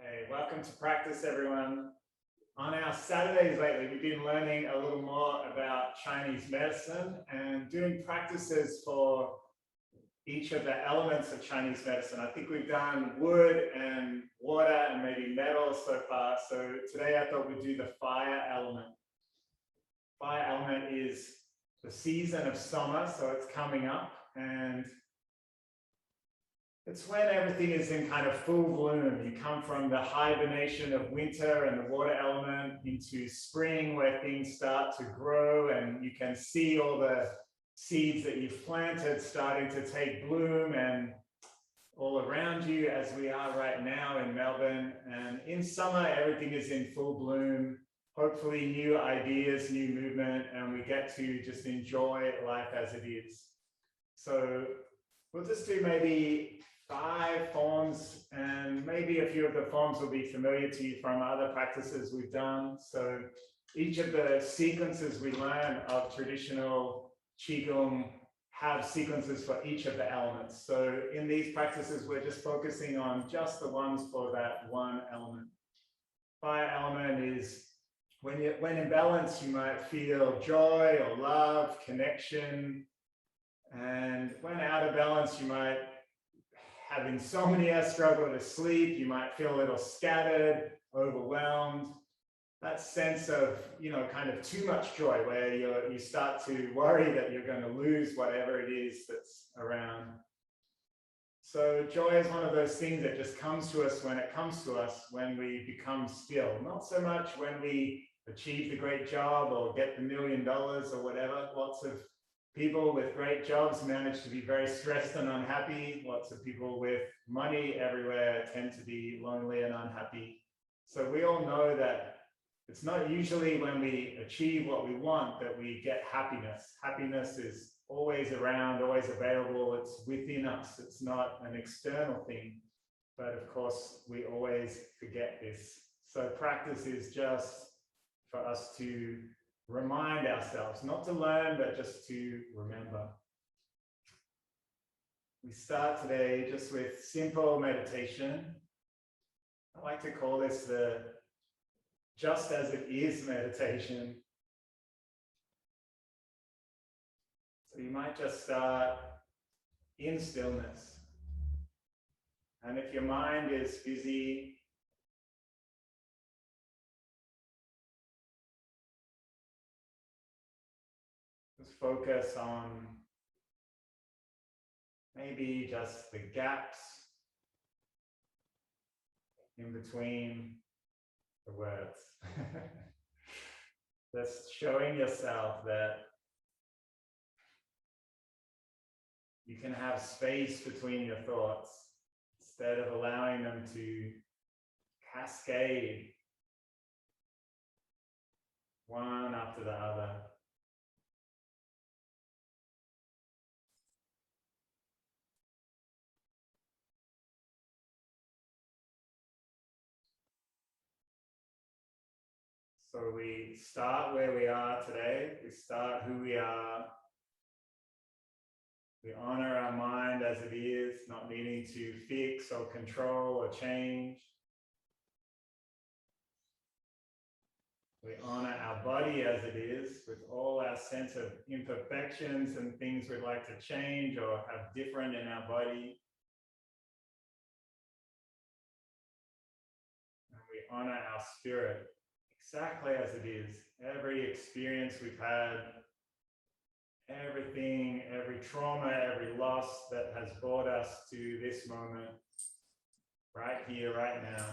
Hey, welcome to practice, everyone. On our Saturdays lately, we've been learning a little more about Chinese medicine and doing practices for each of the elements of Chinese medicine. I think we've done wood and water and maybe metal so far. So today I thought we'd do the fire element. Fire element is the season of summer, so it's coming up, and it's when everything is in kind of full bloom. You come from the hibernation of winter and the water element into spring, where things start to grow and you can see all the seeds that you've planted starting to take bloom and all around you, as we are right now in Melbourne. And in summer, everything is in full bloom. Hopefully new ideas, new movement, and we get to just enjoy life as it is. So we'll just do maybe 5 forms, and maybe a few of the forms will be familiar to you from other practices we've done. So each of the sequences we learn of traditional Qigong have sequences for each of the elements. So in these practices, we're just focusing on just the ones for that one element. Fire element is when in balance, you might feel joy or love, connection. And when out of balance, you might have insomnia, struggle to sleep, you might feel a little scattered, overwhelmed. That sense of, kind of too much joy, where you start to worry that you're going to lose whatever it is that's around. So joy is one of those things that just comes to us when it comes to us, when we become still. Not so much when we achieve the great job or get the $1 million or whatever. Lots of people with great jobs manage to be very stressed and unhappy. Lots of people with money everywhere tend to be lonely and unhappy. So we all know that it's not usually when we achieve what we want that we get happiness. Happiness is always around, always available. It's within us. It's not an external thing. But of course, we always forget this. So practice is just for us to remind ourselves, not to learn, but just to remember. We start today just with simple meditation. I like to call this the just as it is meditation. So you might just start in stillness. And if your mind is busy, just focus on maybe just the gaps in between the words. Just showing yourself that you can have space between your thoughts instead of allowing them to cascade one after the other. So we start where we are today. We start who we are. We honor our mind as it is, not needing to fix or control or change. We honor our body as it is, with all our sense of imperfections and things we'd like to change or have different in our body. And we honor our spirit exactly as it is. Every experience we've had, everything, every trauma, every loss that has brought us to this moment, right here, right now.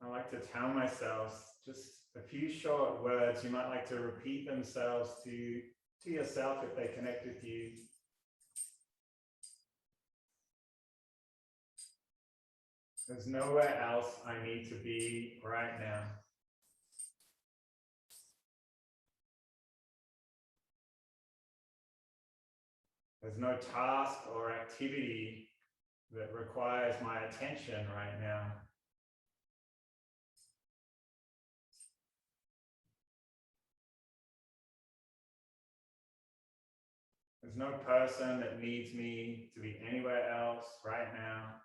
I like to tell myself just a few short words. You might like to repeat themselves to yourself if they connect with you. There's nowhere else I need to be right now. There's no task or activity that requires my attention right now. There's no person that needs me to be anywhere else right now.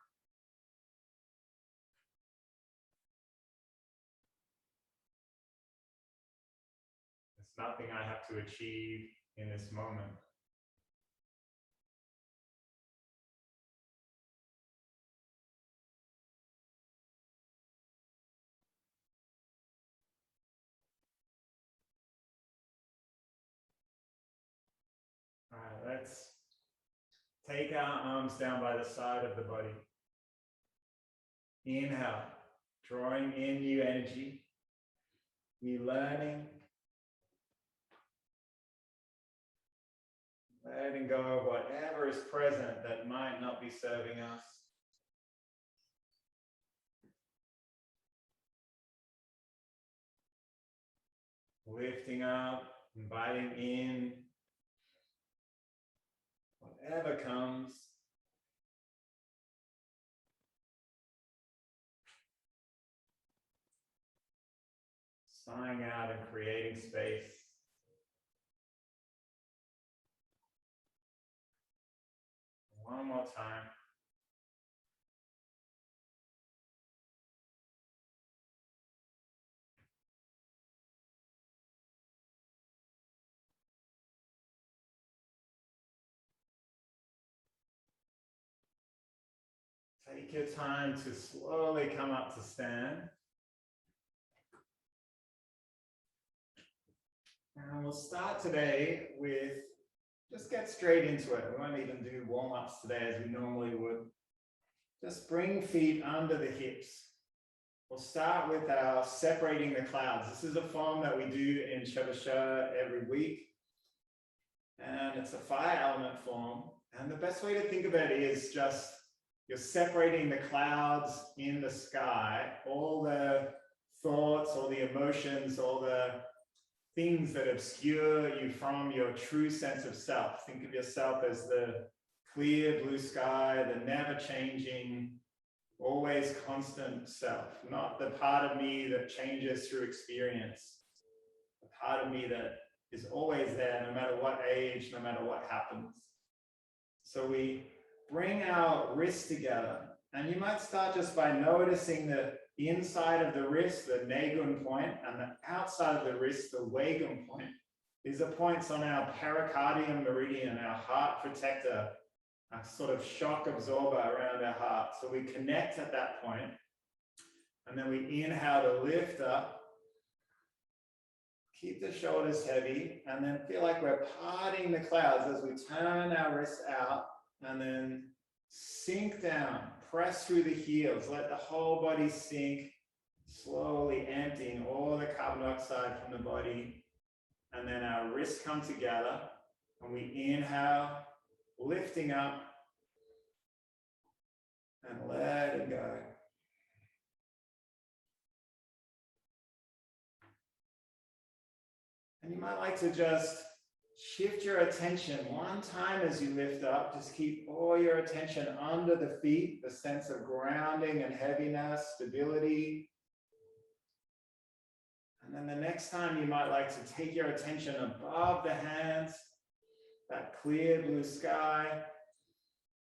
There's nothing I have to achieve in this moment. All right, let's take our arms down by the side of the body. Inhale, drawing in new energy. We're learning, letting go of whatever is present that might not be serving us. Lifting up, inviting in whatever comes. Sighing out and creating space. One more time. Take your time to slowly come up to stand. And we'll start today with, just get straight into it. We won't even do warm-ups today as we normally would. Just bring feet under the hips. We'll start with our separating the clouds. This is a form that we do in Shabasha every week. And it's a fire element form. And the best way to think of it is just you're separating the clouds in the sky, all the thoughts, all the emotions, all the things that obscure you from your true sense of self. Think of yourself as the clear blue sky, the never changing, always constant self, not the part of me that changes through experience, the part of me that is always there no matter what age, no matter what happens. So we bring our wrists together, and you might start just by noticing the inside of the wrist, the nagun point, and the outside of the wrist, the wagum point. These are points on our pericardium meridian, our heart protector, a sort of shock absorber around our heart. So we connect at that point, and then we inhale to lift up, keep the shoulders heavy, and then feel like we're parting the clouds as we turn our wrists out, and then sink down, press through the heels, let the whole body sink, slowly emptying all the carbon dioxide from the body. And then our wrists come together, and we inhale, lifting up, and letting go. And you might like to just shift your attention one time as you lift up. Just keep all your attention under the feet, the sense of grounding and heaviness, stability. And then the next time you might like to take your attention above the hands, that clear blue sky,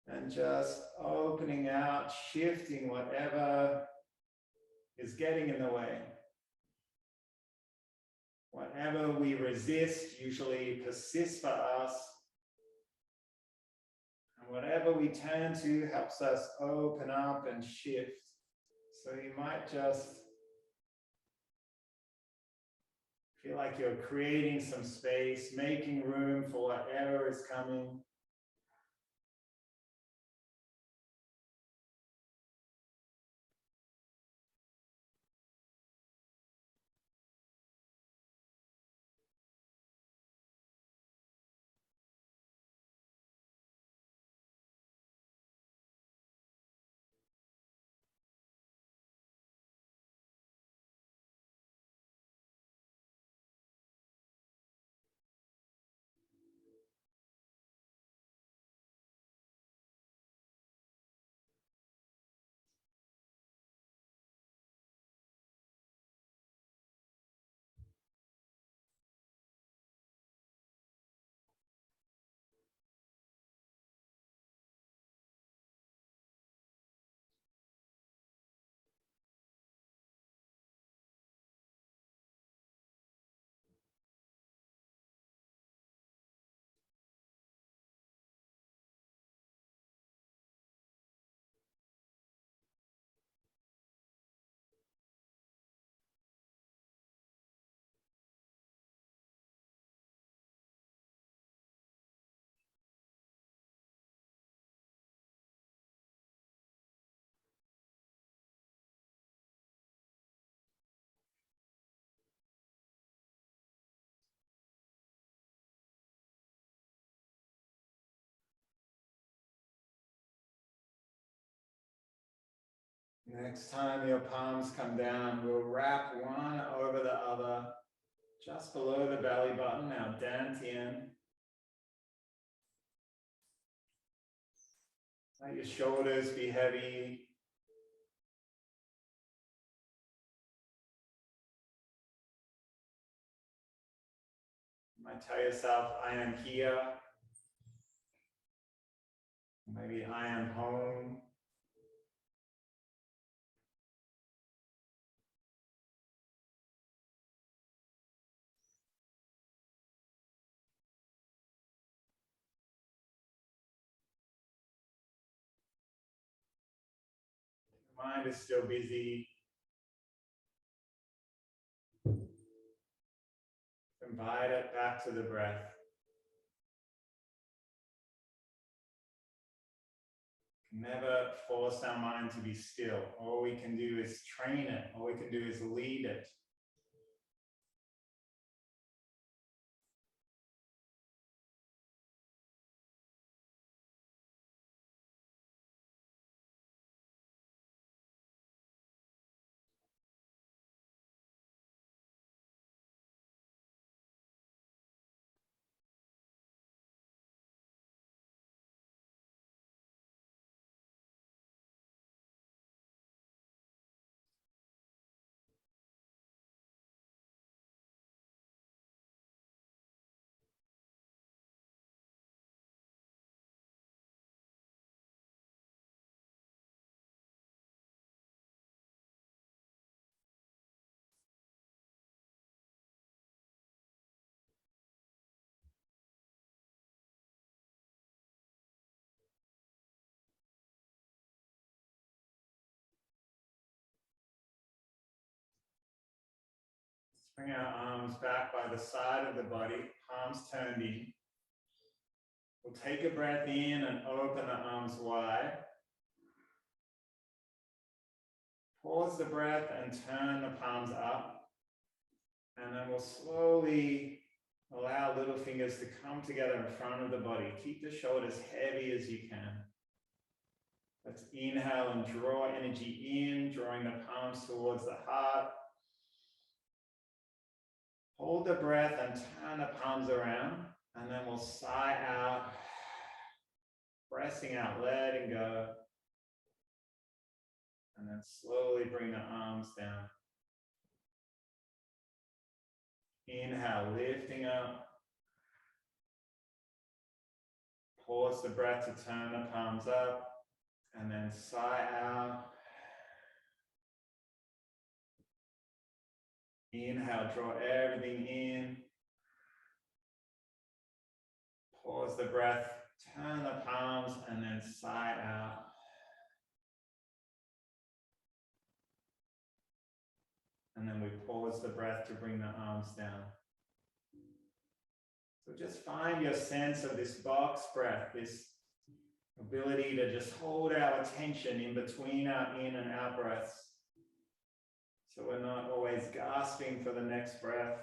and just opening out, shifting whatever is getting in the way. Whatever we resist usually persists for us. And whatever we turn to helps us open up and shift. So you might just feel like you're creating some space, making room for whatever is coming. Next time your palms come down, we'll wrap one over the other, just below the belly button, our dantian. Let your shoulders be heavy. You might tell yourself, I am here. Maybe I am home. The mind is still busy. Invite it back to the breath. Never force our mind to be still. All we can do is train it. All we can do is lead it. Bring our arms back by the side of the body, palms turned in. We'll take a breath in and open the arms wide. Pause the breath and turn the palms up. And then we'll slowly allow little fingers to come together in front of the body. Keep the shoulders heavy as you can. Let's inhale and draw energy in, drawing the palms towards the heart. Hold the breath and turn the palms around, and then we'll sigh out, pressing out, letting go. And then slowly bring the arms down. Inhale, lifting up. Pause the breath to turn the palms up, and then sigh out. Inhale, draw everything in. Pause the breath, turn the palms, and then sigh out. And then we pause the breath to bring the arms down. So just find your sense of this box breath, this ability to just hold our attention in between our in and out breaths. So we're not always gasping for the next breath.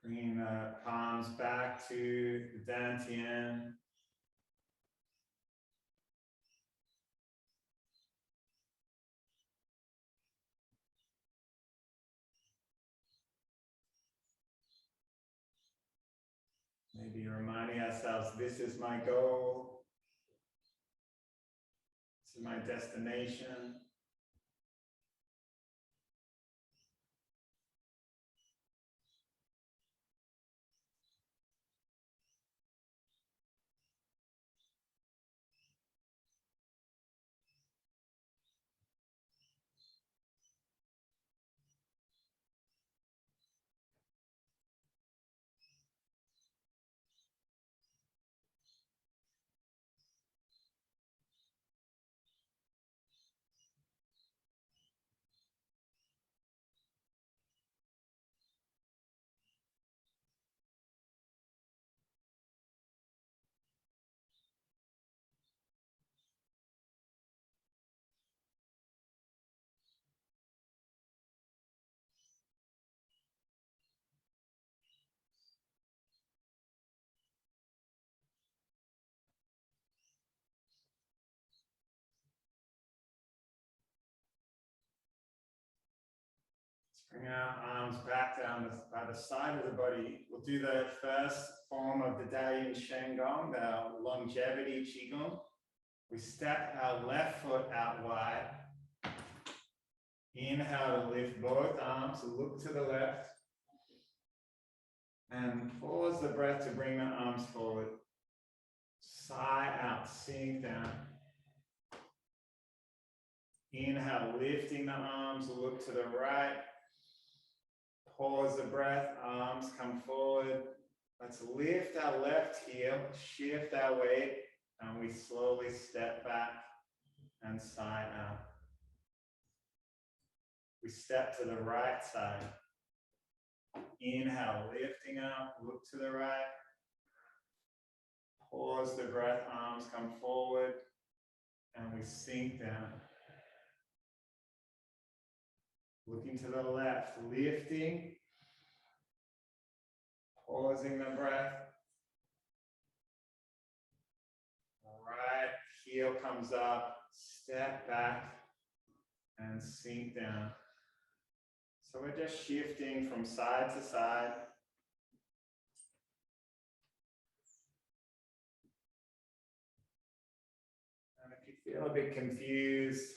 Bringing the palms back to the dantian. Maybe reminding ourselves, this is my goal. This is my destination. Bring our arms back down by the side of the body. We'll do the first form of the Dalian Qigong, the longevity Qigong. We step our left foot out wide. Inhale to lift both arms, look to the left. And pause the breath to bring the arms forward. Sigh out, sink down. Inhale, lifting the arms, look to the right. Pause the breath, arms come forward. Let's lift our left heel, shift our weight, and we slowly step back and sigh out. We step to the right side. Inhale, lifting up, look to the right. Pause the breath, arms come forward, and we sink down. Looking to the left, lifting, pausing the breath. Right heel comes up, step back, and sink down. So we're just shifting from side to side. And if you feel a bit confused,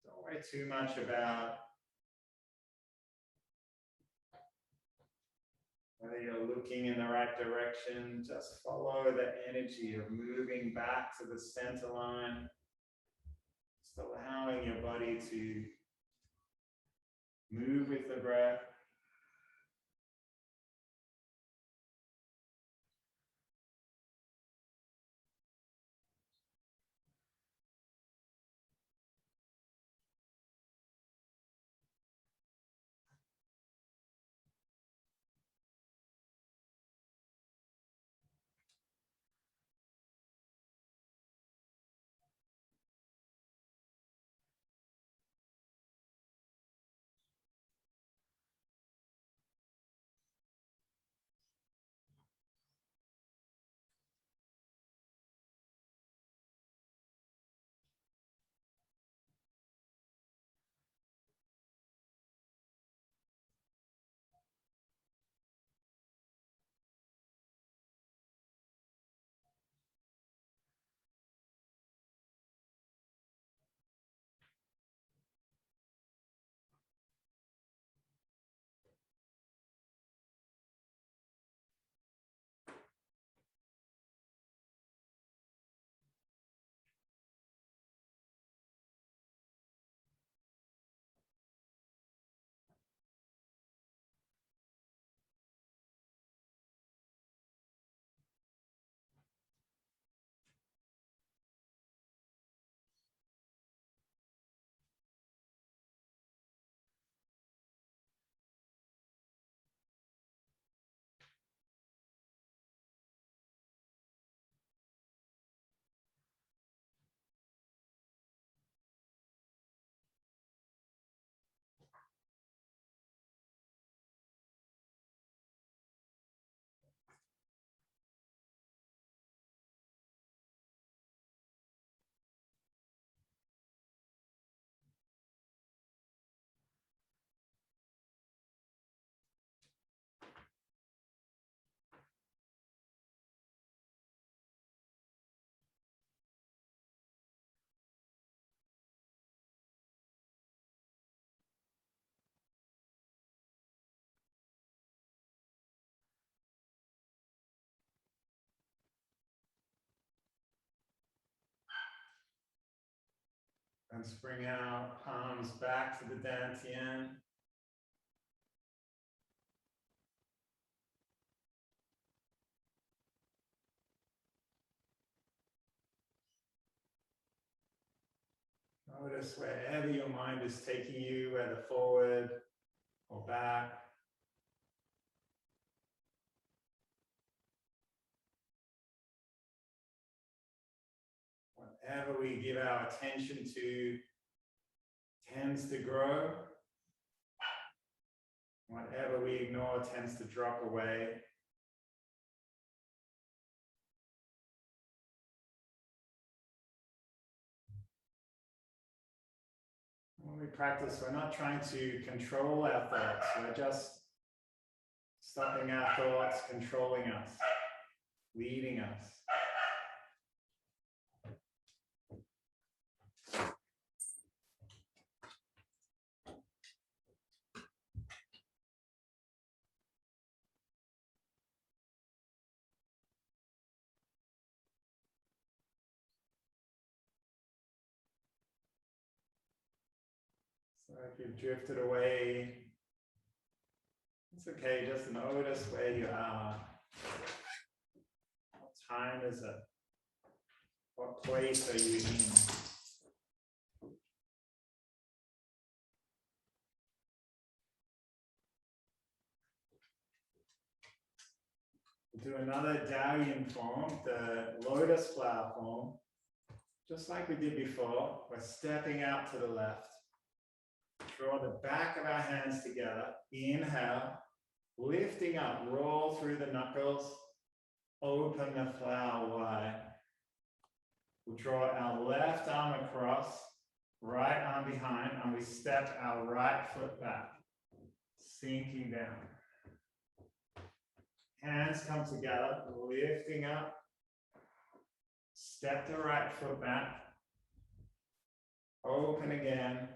don't worry too much about whether you're looking in the right direction. Just follow the energy of moving back to the center line. Just allowing your body to move with the breath. And bring our palms back to the dantian. Notice wherever your mind is taking you, whether forward or back. Whatever we give our attention to tends to grow. Whatever we ignore tends to drop away. When we practice, we're not trying to control our thoughts. We're just stopping our thoughts, controlling us, leading us. So if you've drifted away, it's okay, just notice where you are. What time is it? What place are you in? We'll do another Dalian form, the Lotus Flower form. Just like we did before, we're stepping out to the left. Draw the back of our hands together. Inhale, lifting up, roll through the knuckles, open the flower wide. We'll draw our left arm across, right arm behind, and we step our right foot back, sinking down. Hands come together, lifting up, step the right foot back, open again,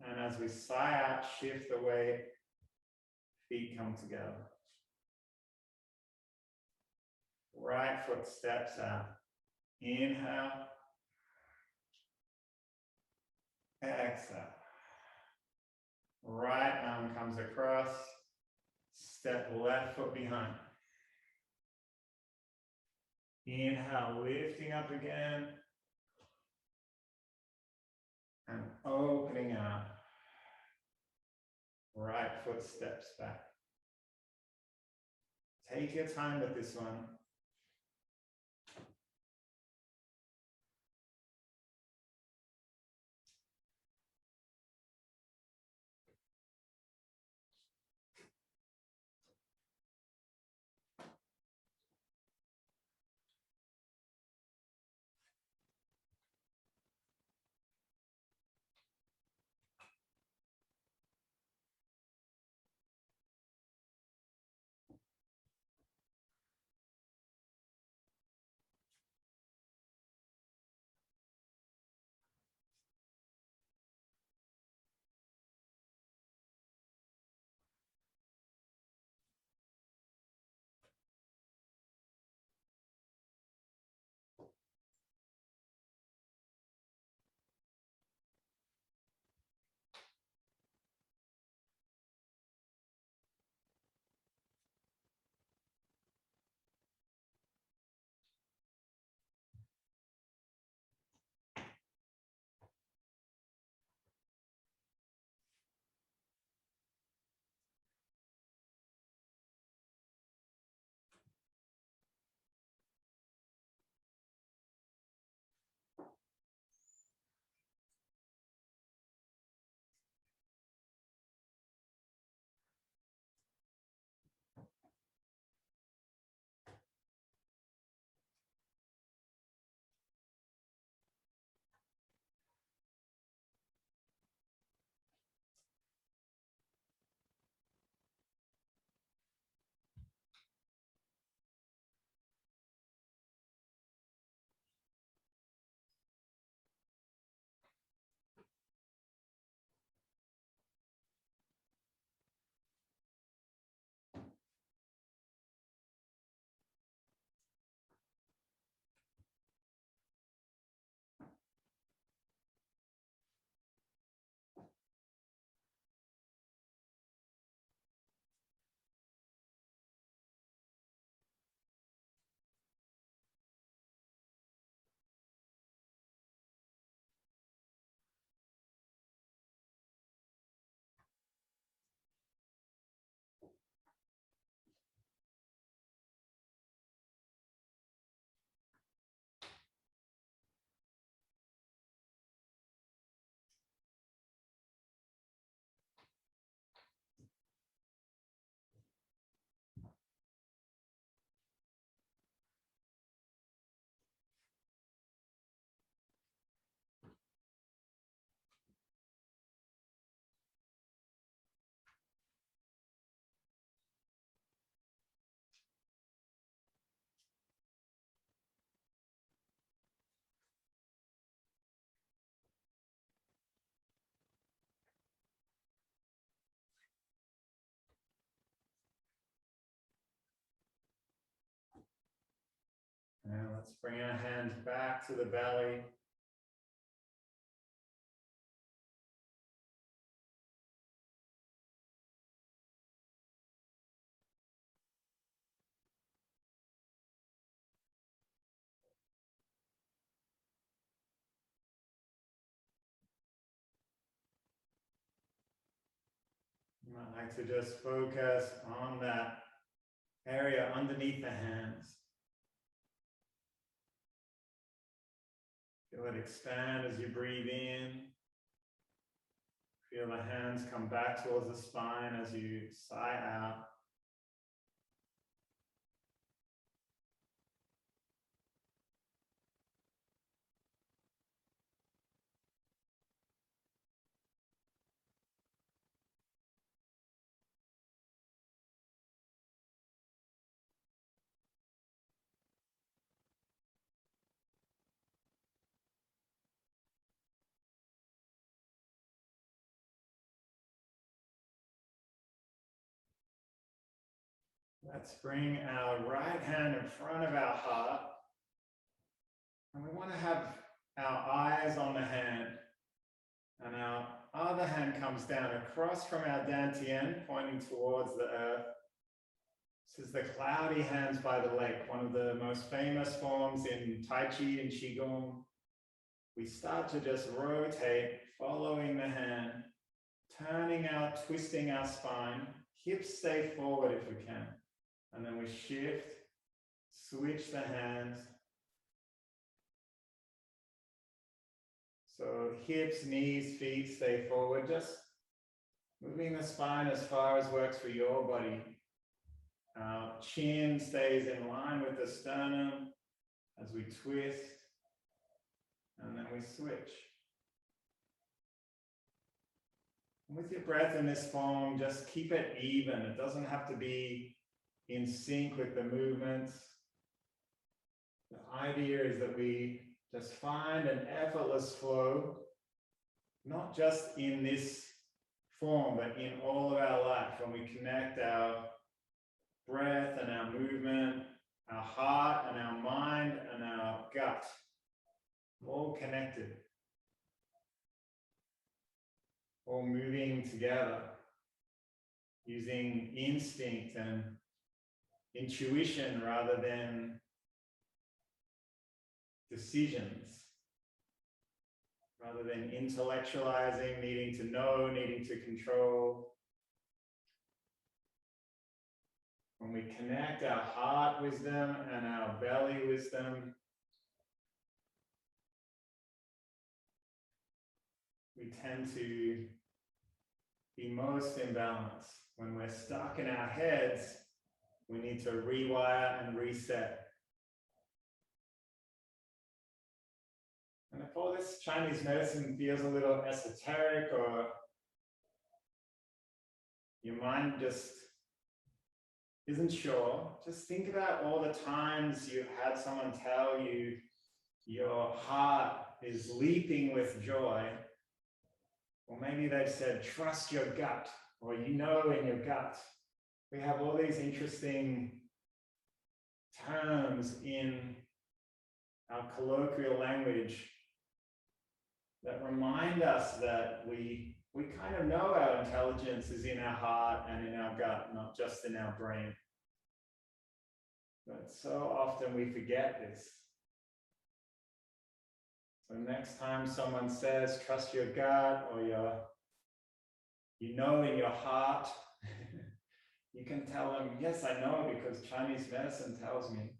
and as we sigh out, shift the weight, feet come together. Right foot steps out. Inhale. Exhale. Right arm comes across. Step left foot behind. Inhale, lifting up again. And opening out. Right foot steps back. Take your time with this one. Let's bring our hands back to the belly. You might like to just focus on that area underneath the hands. Feel it expand as you breathe in. Feel the hands come back towards the spine as you sigh out. Let's bring our right hand in front of our heart. And we want to have our eyes on the hand. And our other hand comes down across from our dantian, pointing towards the earth. This is the cloudy hands by the lake, one of the most famous forms in Tai Chi and Qigong. We start to just rotate, following the hand, turning out, twisting our spine. Hips stay forward if we can. And then we shift, switch the hands. So hips, knees, feet stay forward, just moving the spine as far as works for your body. Our chin stays in line with the sternum as we twist, and then we switch. And with your breath in this form, just keep it even. It doesn't have to be in sync with the movements. The idea is that we just find an effortless flow, not just in this form, but in all of our life. When we connect our breath and our movement, our heart and our mind and our gut, all connected, all moving together, using instinct and intuition rather than decisions, rather than intellectualizing, needing to know, needing to control. When we connect our heart wisdom and our belly wisdom, we tend to be most in balance. When we're stuck in our heads, we need to rewire and reset. And if all this Chinese medicine feels a little esoteric, or your mind just isn't sure, just think about all the times you've had someone tell you your heart is leaping with joy. Or maybe they've said, trust your gut, or you know in your gut. We have all these interesting terms in our colloquial language that remind us that we kind of know our intelligence is in our heart and in our gut, not just in our brain. But so often we forget this. So next time someone says, trust your gut, or you know in your heart, you can tell them, yes, I know because Chinese medicine tells me.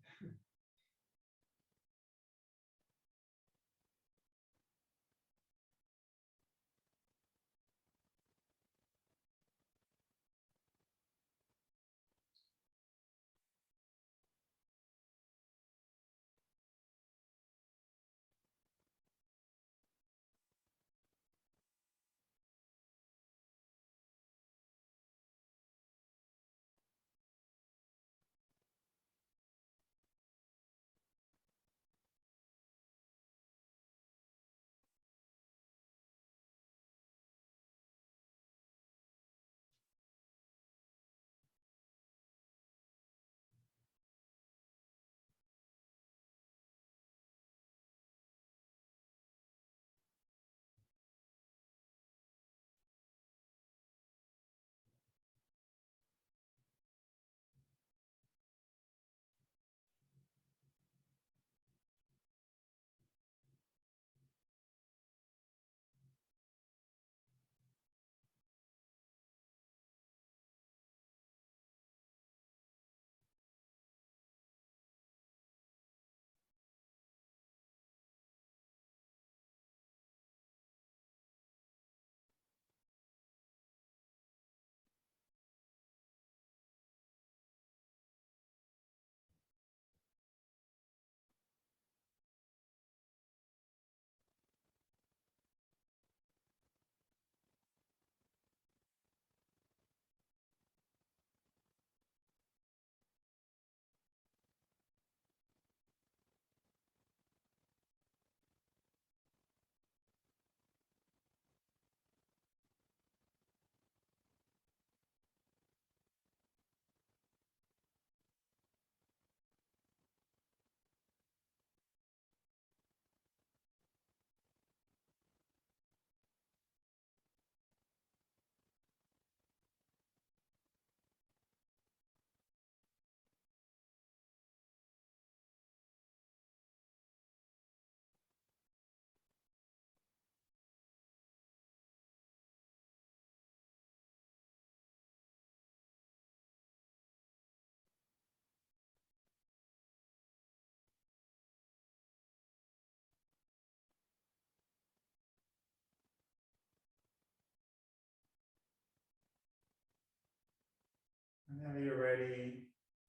Whenever you're ready,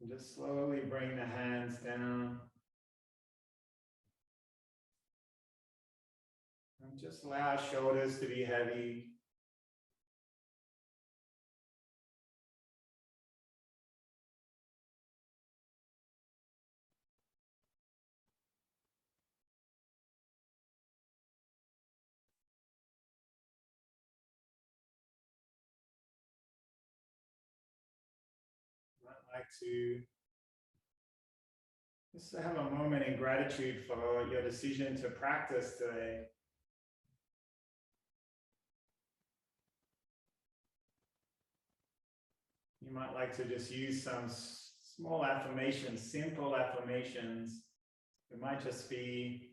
just slowly bring the hands down. And just allow shoulders to be heavy. I'd like to just have a moment in gratitude for your decision to practice today. You might like to just use some small affirmations, simple affirmations. It might just be,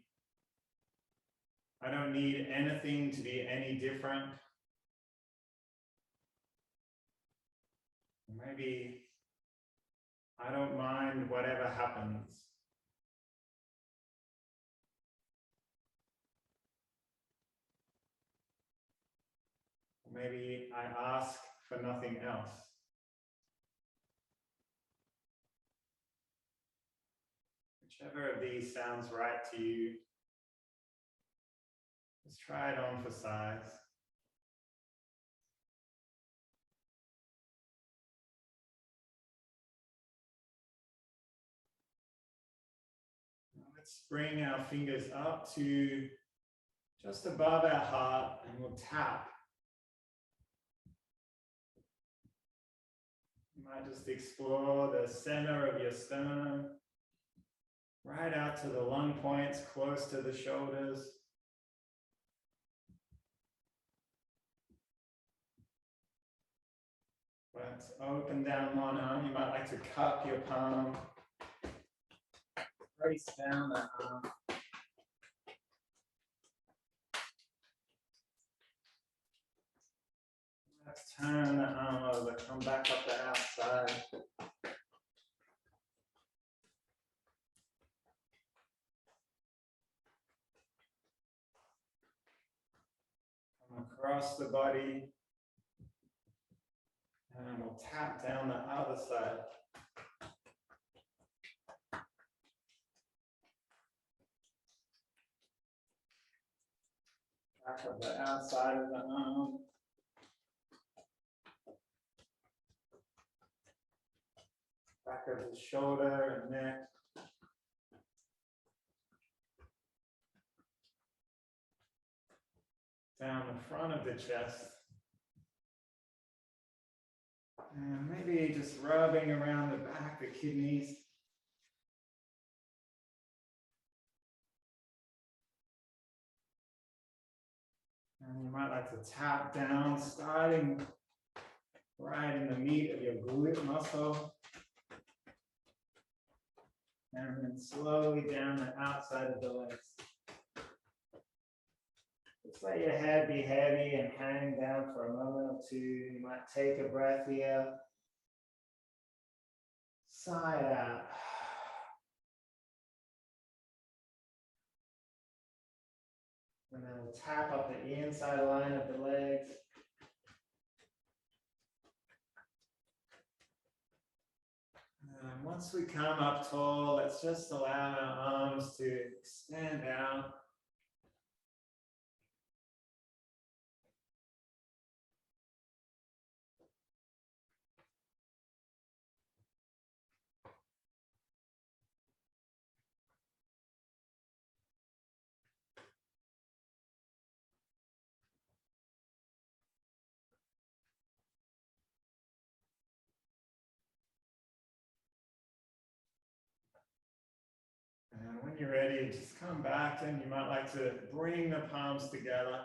I don't need anything to be any different. Maybe, I don't mind whatever happens. Maybe I ask for nothing else. Whichever of these sounds right to you, just try it on for size. Let's bring our fingers up to just above our heart and we'll tap. You might just explore the center of your sternum, right out to the lung points, close to the shoulders. Let's open down one arm. You might like to cup your palm. Brace down that arm. Let's turn the arm over, come back up the outside. Come across the body. And we'll tap down the other side. Back up the outside of the arm. Back of the shoulder and neck. Down the front of the chest. And maybe just rubbing around the back, the kidneys. And you might like to tap down, starting right in the meat of your glute muscle. And then slowly down the outside of the legs. Just let your head be heavy and hang down for a moment or two. You might take a breath here. Sigh out. And then we'll tap up the inside line of the legs. And once we come up tall, let's just allow our arms to extend out. And when you're ready, just come back and you might like to bring the palms together,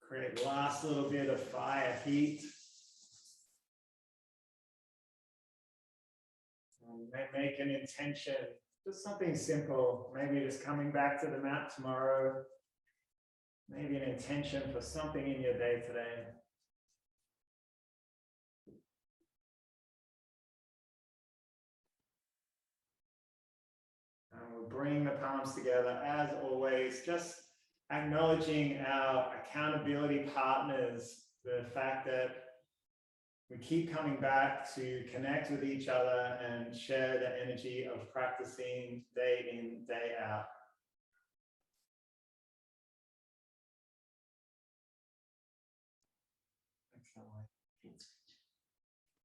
create last little bit of fire heat. And make an intention, just something simple, maybe just coming back to the mat tomorrow, maybe an intention for something in your day today. And we'll bring the palms together as always, just acknowledging our accountability partners, the fact that we keep coming back to connect with each other and share the energy of practicing day in, day out.